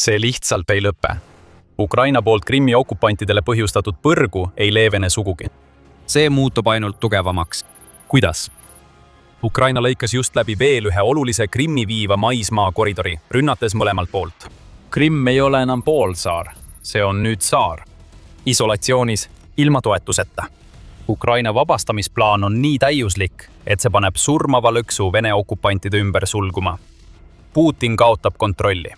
See lihtsalt ei lõpe. Ukraina poolt Krimmi okupantidele põhjustatud põrgu ei leevene sugugi. See muutub ainult tugevamaks. Kuidas? Ukraina lõikas just läbi veel ühe olulise Krimmi viiva maismaa koridori, rünnates mõlemalt poolt. Krimm ei ole enam poolsaar, see on nüüd saar. Isolatsioonis, ilma toetuseta. Ukraina vabastamisplaan on nii täiuslik, et see paneb surmava lõksu Vene okupantide ümber sulguma. Putin kaotab kontrolli.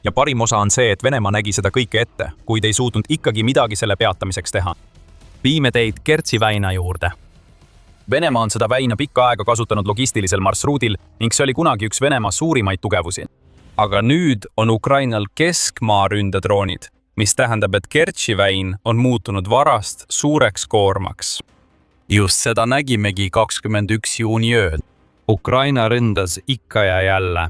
Ja parim osa on see, et Venemaa nägi seda kõike ette, kuid ei suutnud ikkagi midagi selle peatamiseks teha. Viime teid Kertši väina juurde. Venemaa on seda väina pikka aega kasutanud logistilisel marsruudil ning see oli kunagi üks Venemaa suurimaid tugevusi. Aga nüüd on Ukrainal keskmaa ründedroonid, mis tähendab, et Kertši väin on muutunud varast suureks koormaks. Just seda nägimegi 21. juuni ööd. Ukraina ründas ikka ja jälle.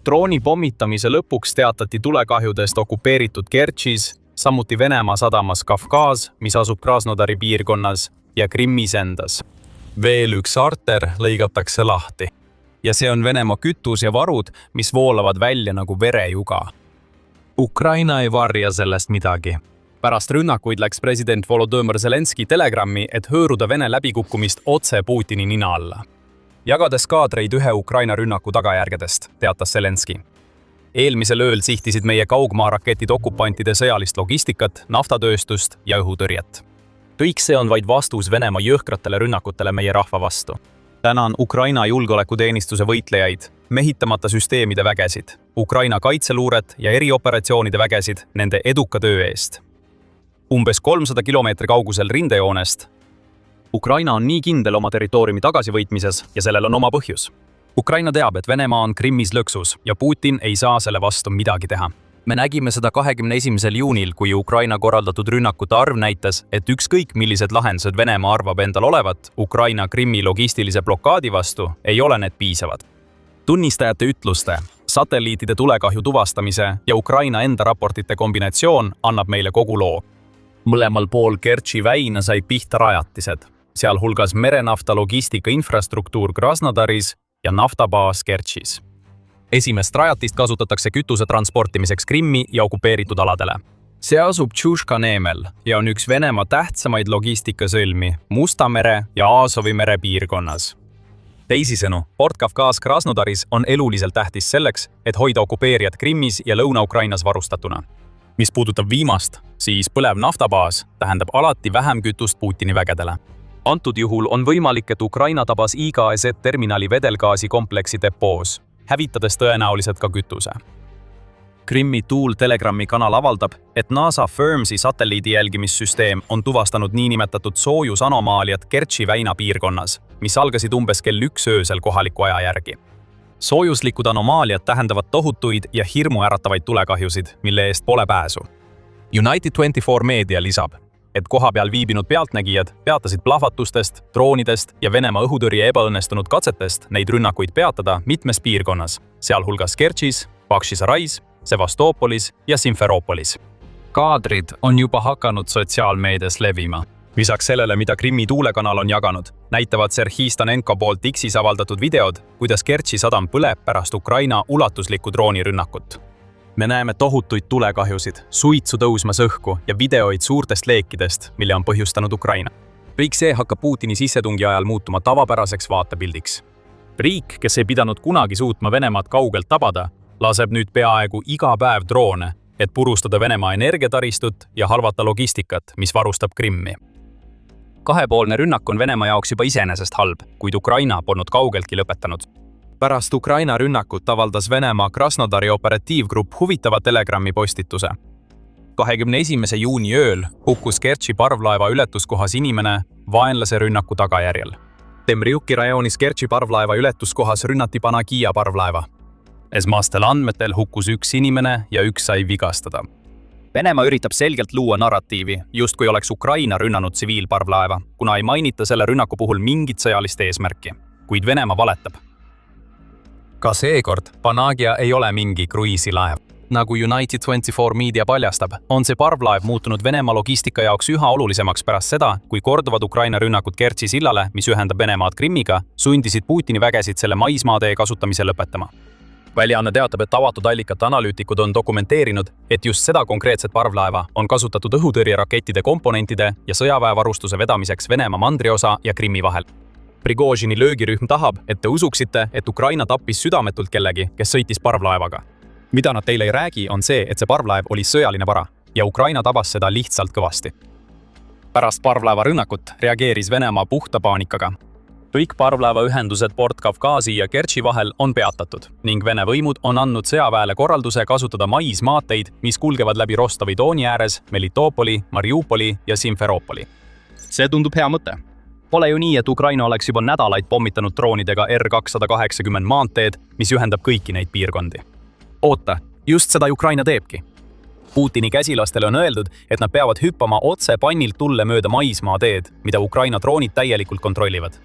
Drooni pommitamise lõpuks teatati tulekahjudest okupeeritud Kertšis, samuti Venemaa sadamas Kafkaas, mis asub Krasnodari piirkonnas, ja Krimmis endas. Veel üks arter lõigatakse lahti. Ja see on Venemaa kütus ja varud, mis voolavad välja nagu verejuga. Ukraina ei varja sellest midagi. Pärast rünnakuid läks president Volodõmõr Zelenski telegrammi, et hõõruda Vene läbikukkumist otse Putini nina alla. Jagades kaadreid ühe Ukraina rünnaku tagajärgedest, teatas Zelenski. Eelmisel ööl sihtisid meie kaugmaaraketid okupantide sõjalist logistikat, naftatööstust ja õhutõrjet. Kõik see on vaid vastus Venemaa jõhkratele rünnakutele meie rahva vastu. Tänan Ukraina julgeolekuteenistuse võitlejaid, mehitamata süsteemide vägesid, Ukraina kaitseluuret ja erioperatsioonide vägesid nende eduka töö eest. Umbes 300 kilomeetri kaugusel rindejoonest. Ukraina on nii kindel oma territooriumi tagasivõitmises ja sellel on oma põhjus. Ukraina teab, et Venemaa on Krimmis lõksus ja Putin ei saa selle vastu midagi teha. Me nägime seda 21. juunil, kui Ukraina korraldatud rünnakute arv näitas, et ükskõik millised lahendused Venemaa arvab endal olevat Ukraina Krimmi logistilise blokaadi vastu, ei ole need piisavad. Tunnistajate ütluste, satelliitide tulekahju tuvastamise ja Ukraina enda raportite kombinatsioon annab meile kogu loo. Mõlemal pool Kertši väina sai pihta rajatised, sealhulgas merenafta logistika infrastruktuur Krasnodaris ja naftabaas Kertšis. Esimest rajatist kasutatakse kütuse transportimiseks Krimmi ja okupeeritud aladele. See asub Tšuška-Neemel ja on üks Venemaa tähtsamaid logistikasõlmi Musta mere ja Aasovi mere piirkonnas. Teisisõnu, Port Kafkaas Krasnodaris on eluliselt tähtis selleks, et hoida okupeerijad Krimmis ja Lõuna-Ukrainas varustatuna. Mis puudutab viimast, siis põlev naftabaas tähendab alati vähem kütust Putini vägedele. Antud juhul on võimalik, et Ukraina tabas IGZ terminali vedelgaasi kompleksi depoos, hävitades tõenäoliselt ka kütuse. Krimmi Tuul Telegrammi kanal avaldab, et NASA Firmsi satelliidi jälgimissüsteem on tuvastanud niinimetatud soojusanomaaliat Kertši väina piirkonnas, mis algasid umbes kell 1 öösel kohaliku aja järgi. Soojuslikud anomaaliad tähendavad tohutuid ja hirmuäratavaid tulekahjusid, mille eest pole pääsu. United24 meedia lisab, et kohapeal viibinud pealtnägijad peatasid plahvatustest, droonidest ja Venemaa õhutõrje ebaõnnestunud katsetest neid rünnakuid peatada mitmes piirkonnas, sealhulgas Kertšis, Bakšisarais, Sevastopolis ja Simferopolis. Kaadrid on juba hakanud sotsiaalmeedias levima. Lisaks sellele, mida Krimmi tuulekanal on jaganud, näitavad Serhii Stanenko poolt X-is avaldatud videod, kuidas Kertši sadam põleb pärast Ukraina ulatuslikku droonirünnakut. Me näeme tohutuid tulekahjusid, suitsu tõusmas õhku ja videoid suurtest leekidest, mille on põhjustanud Ukraina. Kõik see hakkab Putini sissetungi ajal muutuma tavapäraseks vaatepildiks. Riik, kes ei pidanud kunagi suutma Venemaad kaugelt tabada, laseb nüüd peaaegu iga päev droone, et purustada Venemaa energiataristut ja halvata logistikat, mis varustab Krimmi. Kahepoolne rünnak on Venemaa jaoks juba iseenesest halb, kuid Ukraina polnud kaugeltki lõpetanud. Pärast Ukraina rünnakut avaldas Venemaa Krasnodari operatiivgrupp huvitava telegrammi postituse. 21. juuni ööl hukkus Kertši parvlaeva ületuskohas inimene vaenlase rünnaku tagajärjel. Temriuki rajoonis Kertši parvlaeva ületuskohas rünnati Panagia parvlaeva. Esmastel andmetel hukkus üks inimene ja üks sai vigastada. Venemaa üritab selgelt luua narratiivi, justkui oleks Ukraina rünnanud tsiviilparvlaeva, kuna ei mainita selle rünnaku puhul mingit sõjalist eesmärki, kuid Venemaa valetab. Ka seekord Panagia ei ole mingi kruiisilaev. Nagu United24 meedia paljastab, on see parvlaev muutunud Venemaa logistika jaoks üha olulisemaks pärast seda, kui korduvad Ukraina rünnakud Kertši sillale, mis ühendab Venemaad Krimmiga, sundisid Putini vägesid selle maismaatee kasutamise lõpetama. väljaanne teatab, et avatud allikate analüütikud on dokumenteerinud, et just seda konkreetset parvlaeva on kasutatud õhutõrjerakettide komponentide ja sõjaväevarustuse vedamiseks Venemaa mandriosa ja Krimmi vahel. Prigožini löögirühm tahab, et te usuksite, et Ukraina tappis südametult kellegi, kes sõitis parvlaevaga. Mida nad teile ei räägi, on see, et see parvlaev oli sõjaline vara ja Ukraina tabas seda lihtsalt kõvasti. Pärast parvlaeva rünnakut reageeris Venemaa puhta paanikaga. Kõik parvlaevaühendused Port Kavkazi ja Kertši vahel on peatatud ning Vene võimud on andnud sõjaväele korralduse kasutada maismaanteid, mis kulgevad läbi Rostovi Doni ääres, Melitopoli, Mariupoli ja Simferopoli. See tundub hea mõte. Pole ju nii, et Ukraina oleks juba nädalaid pommitanud droonidega R-280 maanteed, mis ühendab kõiki neid piirkondi. Oota, just seda Ukraina teebki. Putini käsilastele on öeldud, et nad peavad hüppama otse pannilt tulle mööda maismaateed, mida Ukraina droonid täielikult kontrollivad.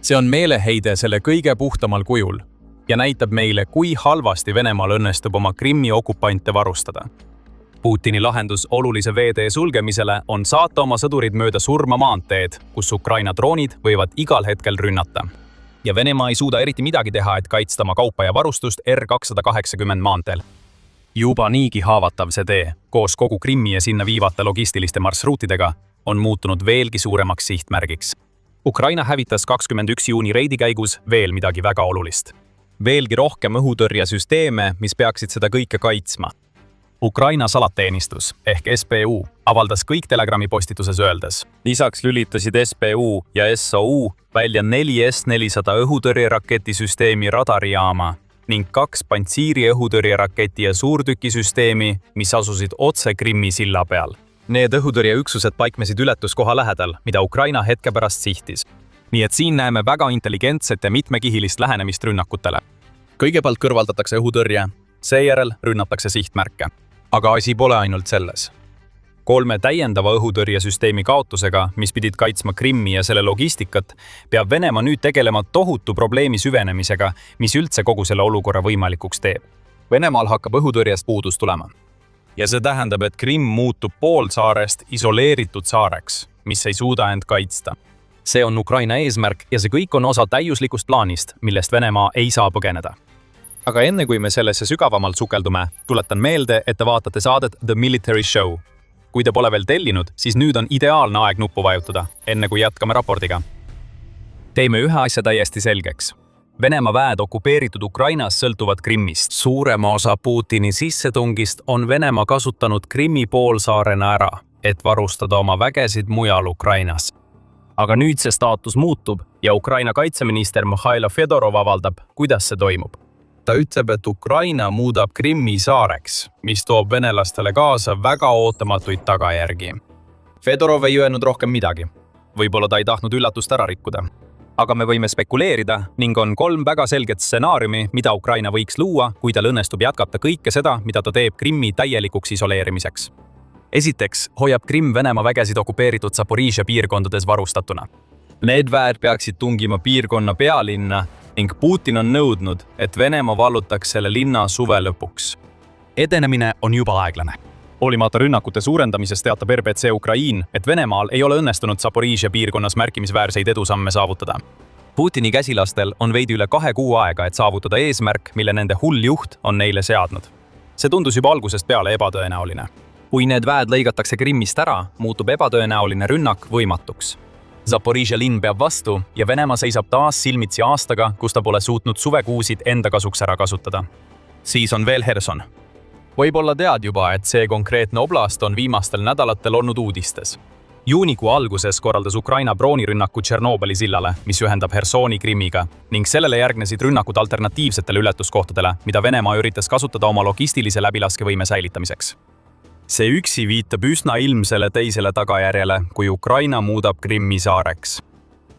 See on meeleheide selle kõige puhtamal kujul ja näitab meile, kui halvasti Venemaal õnnestub oma Krimmi okupante varustada. Putini lahendus olulise veetee sulgemisele on saata oma sõdurid mööda surma maanteed, kus Ukraina droonid võivad igal hetkel rünnata. Ja Venemaa ei suuda eriti midagi teha, et kaitsta oma kaupa ja varustust R-280 maanteel. Juba niigi haavatav see tee, koos kogu Krimmi ja sinna viivate logistiliste marsruutidega, on muutunud veelgi suuremaks sihtmärgiks. Ukraina hävitas 21. juuni reidi käigus veel midagi väga olulist. Veelgi rohkem õhutõrjesüsteeme, mis peaksid seda kõike kaitsma. Ukraina salateenistus ehk SBU avaldas kõik Telegrami postituses öeldes. Lisaks lülitasid SBU ja SOU välja 4 S-400 õhutõrjeraketisüsteemi radarijaama ning 2 Pantsiri õhutõrjeraketi ja suurtükisüsteemi, mis asusid otse Krimmi silla peal. Need õhutõrjeüksused paiknesid ületuskoha lähedal, mida Ukraina hetke pärast sihtis. Nii et siin näeme väga intelligentset ja mitmekihilist lähenemist rünnakutele. Kõigepealt kõrvaldatakse õhutõrje, seejärel rünnatakse sihtmärke. Aga asi pole ainult selles. 3 täiendava õhutõrjesüsteemi kaotusega, mis pidid kaitsma Krimmi ja selle logistikat, peab Venemaa nüüd tegelema tohutu probleemi süvenemisega, mis üldse kogu selle olukorra võimalikuks teeb. Venemaal hakkab õhutõrjest puudus tulema. Ja see tähendab, et Krimm muutub poolsaarest isoleeritud saareks, mis ei suuda end kaitsta. See on Ukraina eesmärk ja see kõik on osa täiuslikust plaanist, millest Venemaa ei saa põgeneda. Aga enne kui me sellesse sügavamalt sukeldume, tuletan meelde, et te vaatate saadet The Military Show. Kui te pole veel tellinud, siis nüüd on ideaalne aeg nuppu vajutada, enne kui jätkame raportiga. Teeme ühe asja täiesti selgeks. Venemaa väed okupeeritud Ukrainas sõltuvad Krimmist. Suurema osa Putini sissetungist on Venemaa kasutanud Krimmi poolsaarena ära, et varustada oma vägesid mujal Ukrainas. Aga nüüd see staatus muutub ja Ukraina kaitseminister Mihhailo Fedorov avaldab, kuidas see toimub. Ta ütleb, et Ukraina muudab Krimmi saareks, mis toob venelastele kaasa väga ootamatuid tagajärgi. Fedorov ei öelnud rohkem midagi. Võib-olla ta ei tahtnud üllatust ära rikkuda. Aga me võime spekuleerida ning on 3 väga selget stsenaariumi, mida Ukraina võiks luua, kui tal õnnestub jätkata kõike seda, mida ta teeb Krimmi täielikuks isoleerimiseks. Esiteks hoiab Krimm Venemaa vägesid okupeeritud Zaporižja piirkondades varustatuna. Need väed peaksid tungima piirkonna pealinna ning Putin on nõudnud, et Venemaa vallutaks selle linna suve lõpuks. Edenemine on juba aeglane. Hoolimata rünnakute suurendamisest teatab RBC Ukrain, et Venemaal ei ole õnnestunud Zaporižja piirkonnas märkimisväärseid edusamme saavutada. Putini käsilastel on veidi üle 2 kuu aega, et saavutada eesmärk, mille nende hull juht on neile seadnud. See tundus juba algusest peale ebatõenäoline. Kui need väed lõigatakse Krimmist ära, muutub ebatõenäoline rünnak võimatuks. Zaporižja linn peab vastu ja Venemaa seisab taas silmitsi aastaga, kus ta pole suutnud suvekuusid enda kasuks ära kasutada. Siis on veel Herson. Võib-olla tead juba, et see konkreetne oblast on viimastel nädalatel olnud uudistes. Juunikuu alguses korraldas Ukraina droonirünnaku Tšernobõli sillale, mis ühendab Hersoni Krimmiga, ning sellele järgnesid rünnakud alternatiivsetele ületuskohtadele, mida Venemaa üritas kasutada oma logistilise läbilaskevõime säilitamiseks. See üksi viitab üsna ilmsele teisele tagajärjele, kui Ukraina muudab Krimmi saareks.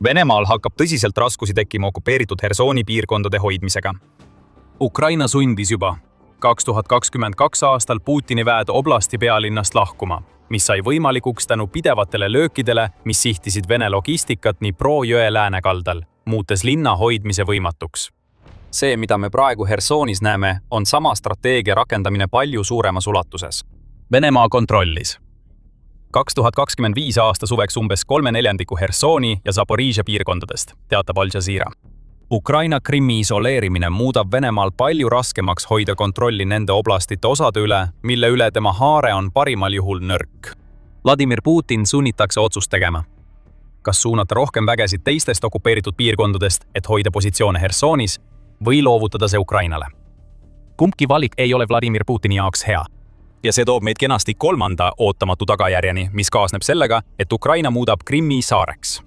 Venemaal hakkab tõsiselt raskusi tekkima okupeeritud Hersoni piirkondade hoidmisega. Ukraina sundis juba 2022 aastal Putini väed oblasti pealinnast lahkuma, mis sai võimalikuks tänu pidevatele löökidele, mis sihtisid Vene logistikat nii Pro jõe läänekaldal, muutes linna hoidmise võimatuks. See, mida me praegu Hersonis näeme, on sama strateegia rakendamine palju suuremas ulatuses. Venemaa kontrollis 2025 aasta suveks umbes 3/4 Hersoni ja Zaporižja piirkondadest, teatab Al Jazeera. Ukraina Krimmi isoleerimine muudab Venemaal palju raskemaks hoida kontrolli nende oblastite osade üle, mille üle tema haare on parimal juhul nõrk. Vladimir Putin sunnitakse otsust tegema. Kas suunata rohkem vägesid teistest okupeeritud piirkondadest, et hoida positsioone Hersonis, või loovutada see Ukrainale? Kumbki valik ei ole Vladimir Putini jaoks hea. Ja see toob meid kenasti kolmanda ootamatu tagajärjeni, mis kaasneb sellega, et Ukraina muudab Krimmi saareks.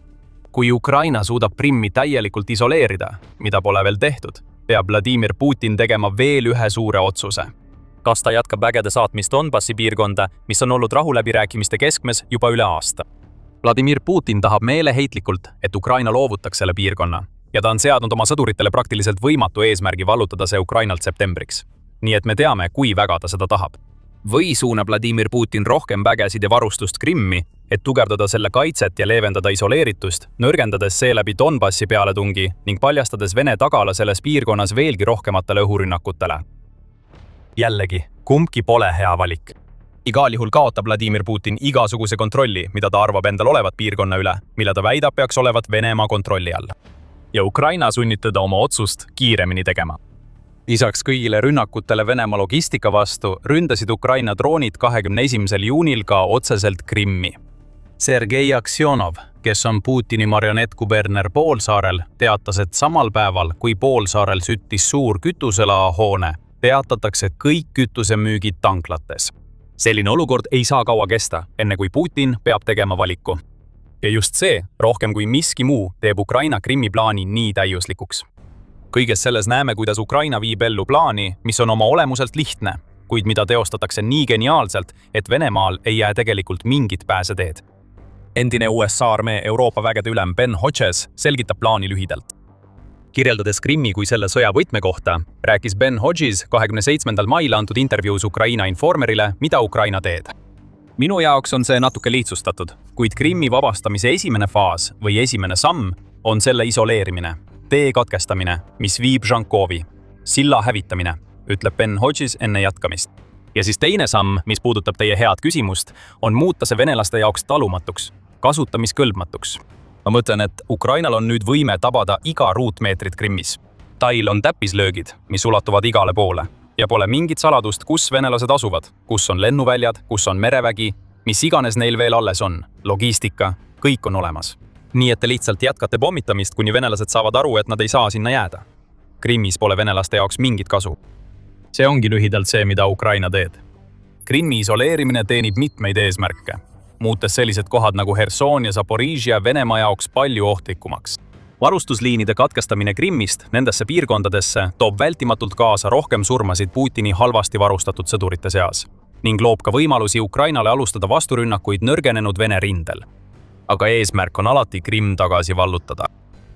Kui Ukraina suudab Krimmi täielikult isoleerida, mida pole veel tehtud, peab Vladimir Putin tegema veel ühe suure otsuse. Kas ta jätkab vägede saatmist Donbassi piirkonda, mis on olnud rahuläbirääkimiste keskmes juba üle aasta? Vladimir Putin tahab meeleheitlikult, et Ukraina loovutaks selle piirkonna, ja ta on seadnud oma sõduritele praktiliselt võimatu eesmärgi vallutada see Ukrainalt septembriks. Nii et me teame, kui väga ta seda tahab. Või suunab Vladimir Putin rohkem vägesid ja varustust Krimmi, et tugevdada selle kaitset ja leevendada isoleeritust, nõrgendades seeläbi Donbassi pealetungi ning paljastades Vene tagala selles piirkonnas veelgi rohkematele õhurünnakutele. Jällegi, kumbki pole hea valik. Igal juhul kaotab Vladimir Putin igasuguse kontrolli, mida ta arvab endal olevat piirkonna üle, mille ta väidab peaks olevat Venemaa kontrolli all. Ja Ukraina sunnitada oma otsust kiiremini tegema. Lisaks kõigile rünnakutele Venemaa logistika vastu ründasid Ukraina droonid 21. juunil ka otseselt Krimmi. Sergei Aksionov, kes on Putini marionettkuberner Poolsaarel, teatas, et samal päeval, kui Poolsaarel süttis suur kütuselaa hoone, peatatakse kõik kütusemüügid tanklates. Selline olukord ei saa kaua kesta, enne kui Putin peab tegema valiku. Ja just see, rohkem kui miski muu, teeb Ukraina Krimmi plaani nii täiuslikuks. Kõiges selles näeme, kuidas Ukraina viib ellu plaani, mis on oma olemuselt lihtne, kuid mida teostatakse nii geniaalselt, et Venemaal ei jää tegelikult mingit pääseteed. Endine USA armee Euroopa vägede ülem Ben Hodges selgitab plaani lühidalt. Kirjeldades Krimmi kui selle sõja võtme kohta, rääkis Ben Hodges 27. mail antud intervjuus Ukraina Informerile, mida Ukraina teed. Minu jaoks on see natuke lihtsustatud, kuid Krimmi vabastamise esimene faas või esimene samm on selle isoleerimine, tee katkestamine, mis viib Žankovi, silla hävitamine, ütleb Ben Hodges enne jätkamist. Ja siis teine samm, mis puudutab teie head küsimust, on muuta see venelaste jaoks talumatuks, kasutamiskõlbmatuks. Ma mõtlen, et Ukrainal on nüüd võime tabada iga ruutmeetrit Krimmis. Tail on täppislöögid, mis ulatuvad igale poole. Ja pole mingit saladust, kus venelased asuvad, kus on lennuväljad, kus on merevägi, mis iganes neil veel alles on, logistika, kõik on olemas. Nii et te lihtsalt jätkate pommitamist, kuni venelased saavad aru, et nad ei saa sinna jääda. Krimmis pole venelaste jaoks mingit kasu. See ongi lühidalt see, mida Ukraina teed. Krimmi isoleerimine teenib mitmeid eesmärke, muutes sellised kohad nagu Herson ja Zaporižja Venemaa jaoks palju ohtlikumaks. Varustusliinide katkestamine Krimmist nendesse piirkondadesse toob vältimatult kaasa rohkem surmasid Putini halvasti varustatud sõdurite seas ning loob ka võimalusi Ukrainale alustada vasturünnakuid nõrgenenud Vene rindel. Aga eesmärk on alati Krimm tagasi vallutada.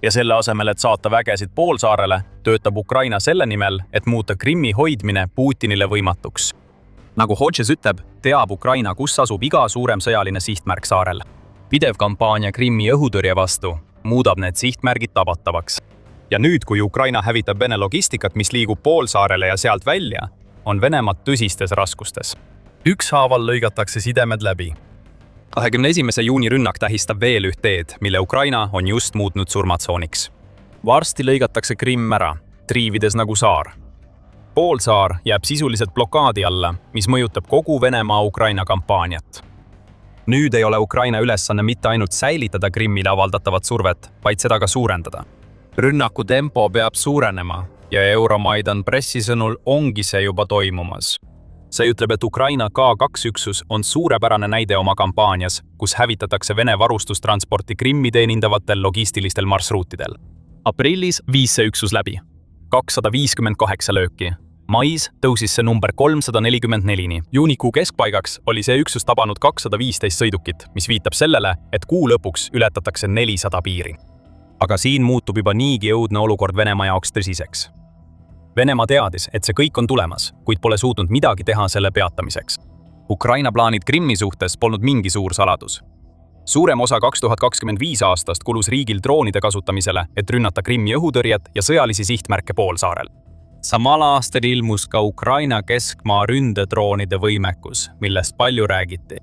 Ja selle asemel, et saata vägesid Poolsaarele, töötab Ukraina selle nimel, et muuta Krimmi hoidmine Putinile võimatuks. Nagu Hodges ütleb, teab Ukraina, kus asub iga suurem sõjaline sihtmärk saarel. Pidev kampaania Krimmi õhutõrje vastu muudab need sihtmärgid tabatavaks. Ja nüüd, kui Ukraina hävitab Vene logistikat, mis liigub Poolsaarele ja sealt välja, on Venemaad tõsistes raskustes. Ükshaaval lõigatakse sidemed läbi. 21. juuni rünnak tähistab veel üht teed, mille Ukraina on just muutnud surmatsooniks. Varsti lõigatakse Krimm ära, triivides nagu saar. Poolsaar jääb sisuliselt blokaadi alla, mis mõjutab kogu Venemaa-Ukraina kampaaniat. Nüüd ei ole Ukraina ülesanne mitte ainult säilitada Krimmile avaldatavat survet, vaid seda ka suurendada. Rünnaku tempo peab suurenema ja Euromaidan pressi sõnul ongi see juba toimumas. See ütleb, et Ukraina K2 üksus on suurepärane näide oma kampaanias, kus hävitatakse Vene varustustransporti Krimmi teenindavatel logistilistel marsruutidel. Aprillis viis see üksus läbi. 258 lööki. Mais tõusis see number 344-ni. Juunikuu keskpaigaks oli see üksus tabanud 215 sõidukit, mis viitab sellele, et kuu lõpuks ületatakse 400 piiri. Aga siin muutub juba niigi õudne olukord Venemaa jaoks tõsiseks. Venemaa teadis, et see kõik on tulemas, kuid pole suutnud midagi teha selle peatamiseks. Ukraina plaanid Krimmi suhtes polnud mingi suur saladus. Suurem osa 2025 aastast kulus riigil droonide kasutamisele, et rünnata Krimmi õhutõrjet ja sõjalisi sihtmärke Poolsaarel. Samal aastal ilmus ka Ukraina keskmaa ründedroonide võimekus, millest palju räägiti.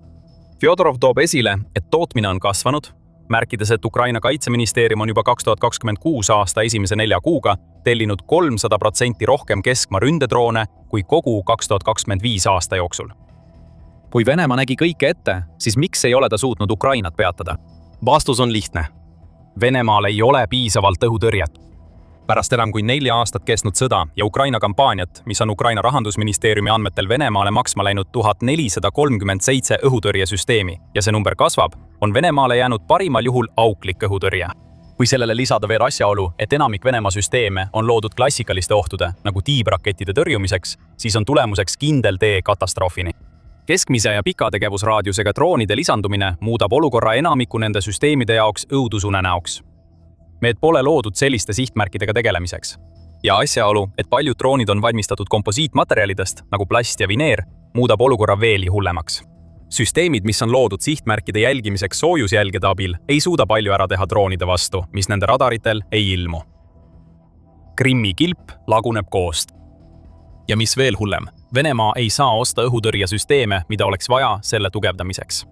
Fjodorov toob esile, et tootmine on kasvanud, märkides, et Ukraina kaitseministeerium on juba 2026 aasta esimese 4 kuuga tellinud 300% rohkem keskmaa ründedroone kui kogu 2025 aasta jooksul. Kui Venemaa nägi kõike ette, siis miks ei ole ta suutnud Ukrainat peatada? Vastus on lihtne. Venemaal ei ole piisavalt õhutõrjet. Pärast enam kui 4 aastat kestnud sõda ja Ukraina kampaaniat, mis on Ukraina rahandusministeeriumi andmetel Venemaale maksma läinud 1437 õhutõrjesüsteemi ja see number kasvab, on Venemaale jäänud parimal juhul auklik õhutõrje. Kui sellele lisada veel asjaolu, et enamik Venemaa süsteeme on loodud klassikaliste ohtude nagu tiibrakettide tõrjumiseks, siis on tulemuseks kindel tee katastroofini. Keskmise ja pika tegevusraadiusega droonide lisandumine muudab olukorra enamiku nende süsteemide jaoks õudusunenäoks. Need pole loodud selliste sihtmärkidega tegelemiseks. Ja asjaolu, et paljud droonid on valmistatud komposiitmaterjalidest nagu plast ja vineer, muudab olukorra veelgi hullemaks. Süsteemid, mis on loodud sihtmärkide jälgimiseks soojusjälgede abil, ei suuda palju ära teha droonide vastu, mis nende radaritel ei ilmu. Krimmi kilp laguneb koost. Ja mis veel hullem, Venemaa ei saa osta õhutõrjesüsteeme, mida oleks vaja selle tugevdamiseks.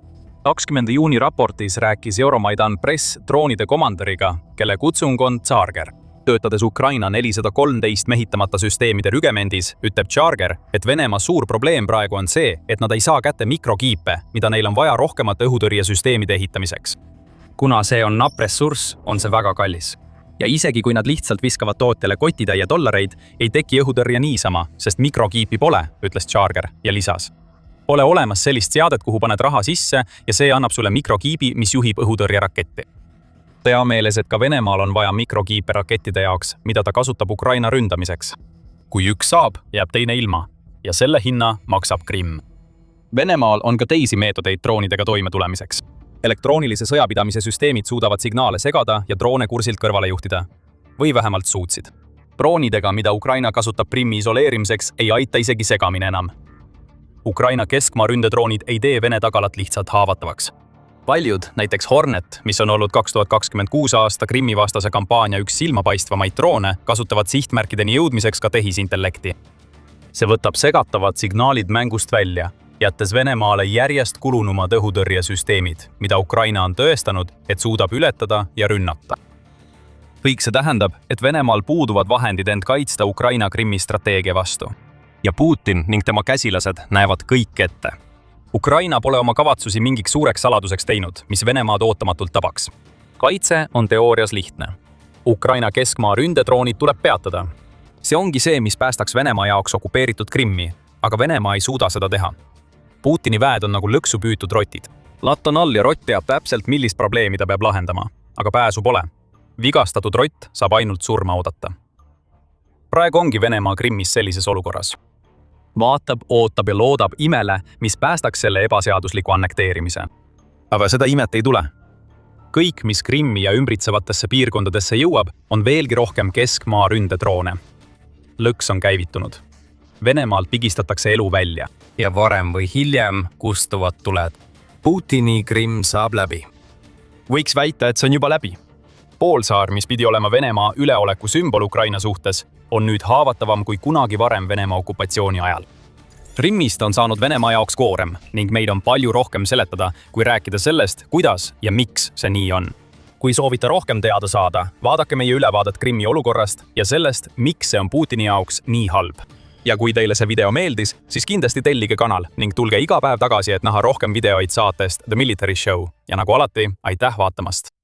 20. juuni raportis rääkis Euromaidan Press droonide komandöriga, kelle kutsung on Charger. Töötades Ukraina 413 mehitamata süsteemide rügemendis, ütleb Charger, et Venemaa suur probleem praegu on see, et nad ei saa kätte mikrokiipe, mida neil on vaja rohkemate õhutõrjesüsteemide ehitamiseks. Kuna see on napp ressurss, on see väga kallis. Ja isegi kui nad lihtsalt viskavad tootjale kotitäie dollareid, ei teki õhutõrje niisama, sest mikrokiipi pole, ütles Charger ja lisas. Pole olemas sellist seadet, kuhu paned raha sisse ja see annab sulle mikrokiibi, mis juhib õhutõrjeraketti. Ta hea meeles, et ka Venemaal on vaja mikrokiipe rakettide jaoks, mida ta kasutab Ukraina ründamiseks. Kui üks saab, jääb teine ilma ja selle hinna maksab Krimm. Venemaal on ka teisi meetodeid droonidega toime tulemiseks. Elektroonilise sõjapidamise süsteemid suudavad signaale segada ja droone kursilt kõrvale juhtida. Või vähemalt suutsid. Droonidega, mida Ukraina kasutab Krimmi isoleerimiseks, ei aita isegi segamine enam. Ukraina keskmaa ründedroonid ei tee Vene tagalat lihtsalt haavatavaks. Paljud, näiteks Hornet, mis on olnud 2026 aasta Krimmi vastase kampaania üks silmapaistvamaid droone, kasutavad sihtmärkideni jõudmiseks ka tehisintellekti. See võtab segatavad signaalid mängust välja, jättes Venemaale järjest kulunumad õhutõrjesüsteemid, mida Ukraina on tõestanud, et suudab ületada ja rünnata. Kõik see tähendab, et Venemaal puuduvad vahendid end kaitsta Ukraina Krimmi strateegia vastu. Ja Putin ning tema käsilased näevad kõik ette. Ukraina pole oma kavatsusi mingiks suureks saladuseks teinud, mis Venemaad ootamatult tabaks. Kaitse on teoorias lihtne. Ukraina keskmaa ründedroonid tuleb peatada. See ongi see, mis päästaks Venemaa jaoks okupeeritud Krimmi, aga Venemaa ei suuda seda teha. Putini väed on nagu lõksu püütud rotid. Latt on all ja rott teab täpselt, millist probleemi ta peab lahendama, aga pääsu pole. Vigastatud rott saab ainult surma oodata. Praegu ongi Venemaa Krimmis sellises olukorras. Vaatab, ootab ja loodab imele, mis päästaks selle ebaseadusliku annekteerimise. Aga seda imet ei tule. Kõik, mis Krimmi ja ümbritsevatesse piirkondadesse jõuab, on veelgi rohkem keskmaa ründedroone. Lõks on käivitunud. Venemaalt pigistatakse elu välja. Ja varem või hiljem kustuvad tuled. Putini Krimm saab läbi. Võiks väita, et see on juba läbi. Poolsaar, mis pidi olema Venemaa üleoleku sümbol Ukraina suhtes, on nüüd haavatavam kui kunagi varem Venemaa okupatsiooni ajal. Krimmist on saanud Venemaa jaoks koorem ning meil on palju rohkem seletada, kui rääkida sellest, kuidas ja miks see nii on. Kui soovite rohkem teada saada, vaadake meie ülevaadet Krimmi olukorrast ja sellest, miks see on Putini jaoks nii halb. Ja kui teile see video meeldis, siis kindlasti tellige kanal ning tulge iga päev tagasi, et näha rohkem videoid saatest The Military Show. Ja nagu alati, aitäh vaatamast!